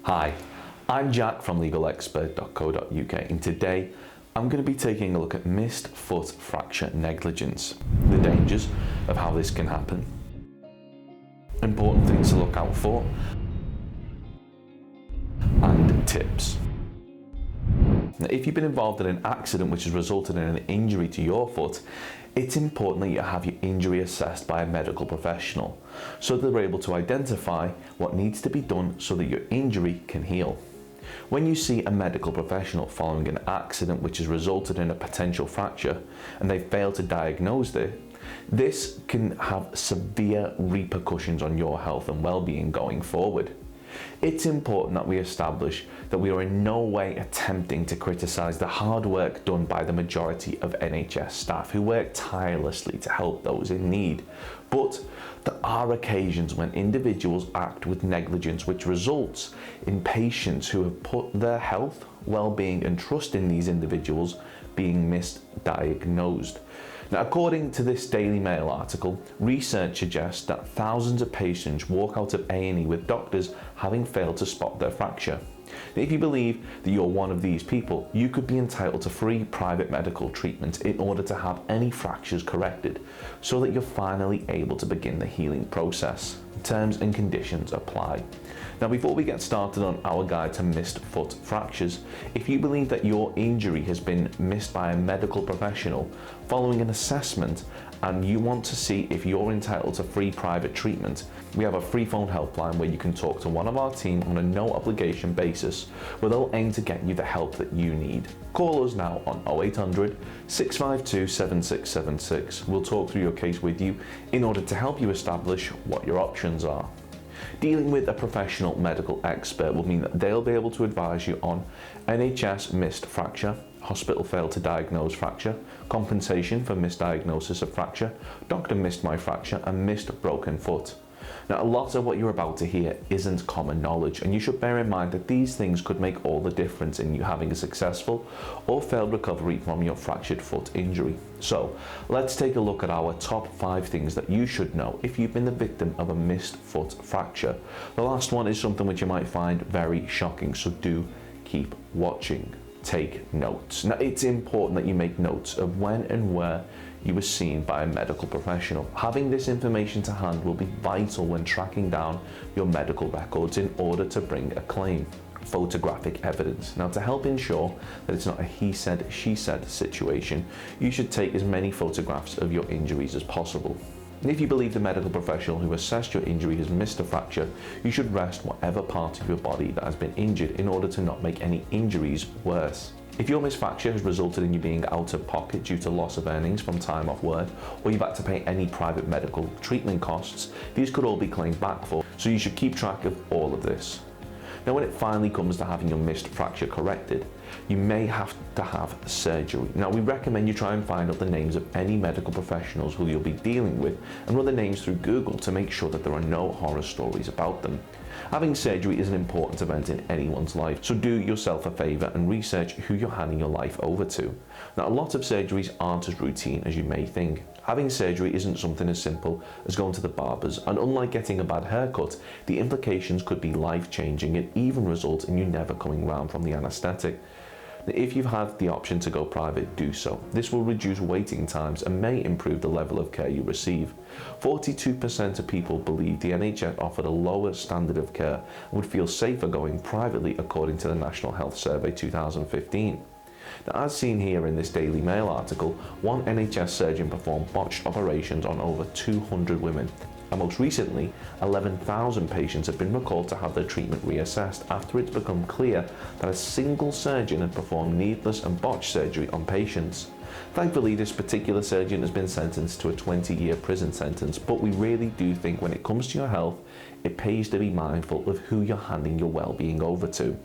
Hi, I'm Jack from legalexpert.co.uk, and today I'm going to be taking a look at missed foot fracture negligence, the dangers of how this can happen, important things to look out for, and tips. Now, if you've been involved in an accident which has resulted in an injury to your foot, it's important that you have your injury assessed by a medical professional so that they're able to identify what needs to be done so that your injury can heal. When you see a medical professional following an accident which has resulted in a potential fracture and they fail to diagnose it, this can have severe repercussions on your health and well-being going forward. It's important that we establish that we are in no way attempting to criticise the hard work done by the majority of NHS staff who work tirelessly to help those in need. But there are occasions when individuals act with negligence which results in patients who have put their health, well-being and trust in these individuals being misdiagnosed. Now, according to this DailyMail article, research suggests that thousands of patients walk out of A&E with doctors having failed to spot their fracture. Now, if you believe that you're one of these people, you could be entitled to free private medical treatment in order to have any fractures corrected, so that you're finally able to begin the healing process. Terms and conditions apply. Now, before we get started on our guide to missed foot fractures, if you believe that your injury has been missed by a medical professional following an assessment and you want to see if you're entitled to free private treatment, we have a free phone helpline where you can talk to one of our team on a no obligation basis, where they'll aim to get you the help that you need. Call us now on 0800 652 7676. We'll talk through your case with you in order to help you establish what your options are. Dealing with a professional medical expert will mean that they'll be able to advise you on NHS missed fracture, hospital failed to diagnose fracture, compensation for misdiagnosis of fracture, doctor missed my fracture, and missed broken foot. Now, a lot of what you're about to hear isn't common knowledge, and you should bear in mind that these things could make all the difference in you having a successful or failed recovery from your fractured foot injury. So let's take a look at our top 5 things that you should know if you've been the victim of a missed foot fracture. The last one is something which you might find very shocking, so do keep watching. Take notes. Now, it's important that you make notes of when and where you were seen by a medical professional. Having this information to hand will be vital when tracking down your medical records in order to bring a claim. Photographic evidence. Now, to help ensure that it's not a he said, she said situation, you should take as many photographs of your injuries as possible. And if you believe the medical professional who assessed your injury has missed a fracture, you should rest whatever part of your body that has been injured in order to not make any injuries worse. If your missed fracture has resulted in you being out of pocket due to loss of earnings from time off work, or you've had to pay any private medical treatment costs, these could all be claimed back for, so you should keep track of all of this. Now, when it finally comes to having your missed fracture corrected, you may have to have surgery. Now, we recommend you try and find out the names of any medical professionals who you'll be dealing with and run the names through Google to make sure that there are no horror stories about them. Having surgery is an important event in anyone's life, so do yourself a favour and research who you're handing your life over to. Now, a lot of surgeries aren't as routine as you may think. Having surgery isn't something as simple as going to the barbers, and unlike getting a bad haircut, the implications could be life-changing and even result in you never coming round from the anaesthetic. If you've had the option to go private, do so. This will reduce waiting times and may improve the level of care you receive. 42% of people believe the NHS offered a lower standard of care and would feel safer going privately, according to the National Health Survey 2015. Now, as seen here in this DailyMail article, one NHS surgeon performed botched operations on over 200 women. And most recently, 11,000 patients have been recalled to have their treatment reassessed after it's become clear that a single surgeon had performed needless and botched surgery on patients. Thankfully, this particular surgeon has been sentenced to a 20-year prison sentence, but we really do think when it comes to your health, it pays to be mindful of who you're handing your well-being over to.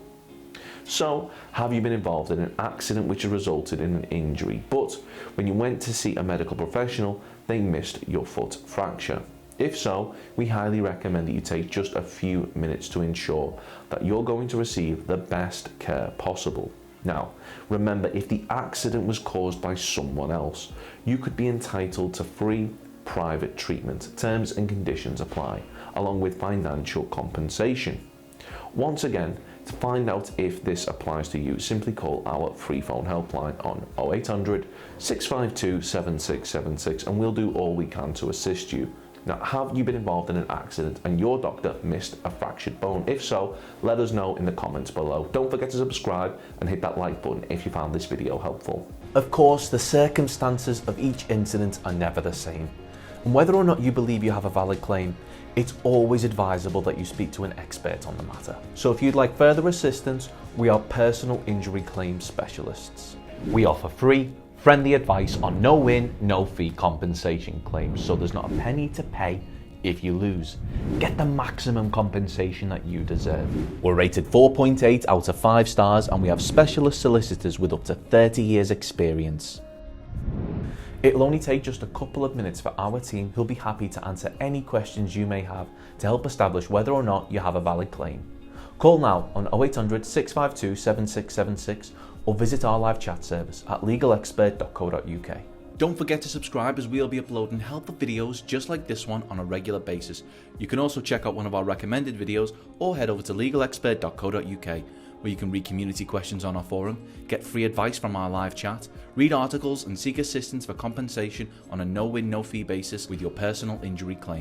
So, have you been involved in an accident which has resulted in an injury, but when you went to see a medical professional, they missed your foot fracture? If so, we highly recommend that you take just a few minutes to ensure that you're going to receive the best care possible. Now, remember, if the accident was caused by someone else, you could be entitled to free private treatment. Terms and conditions apply, along with financial compensation. Once again, to find out if this applies to you, simply call our free phone helpline on 0800 652 7676 and we'll do all we can to assist you. Now, have you been involved in an accident and your doctor missed a fractured bone? If so, let us know in the comments below. Don't forget to subscribe and hit that like button if you found this video helpful. Of course, the circumstances of each incident are never the same. And whether or not you believe you have a valid claim, it's always advisable that you speak to an expert on the matter. So if you'd like further assistance, we are personal injury claim specialists. We offer free, friendly advice on no win, no fee compensation claims, so there's not a penny to pay if you lose. Get the maximum compensation that you deserve. We're rated 4.8 out of 5 stars and we have specialist solicitors with up to 30 years experience. It'll only take just a couple of minutes for our team who'll be happy to answer any questions you may have to help establish whether or not you have a valid claim. Call now on 0800 652 7676 or visit our live chat service at legalexpert.co.uk. Don't forget to subscribe as we'll be uploading helpful videos just like this one on a regular basis. You can also check out one of our recommended videos or head over to legalexpert.co.uk where you can read community questions on our forum, get free advice from our live chat, read articles and seek assistance for compensation on a no-win, no-fee basis with your personal injury claim.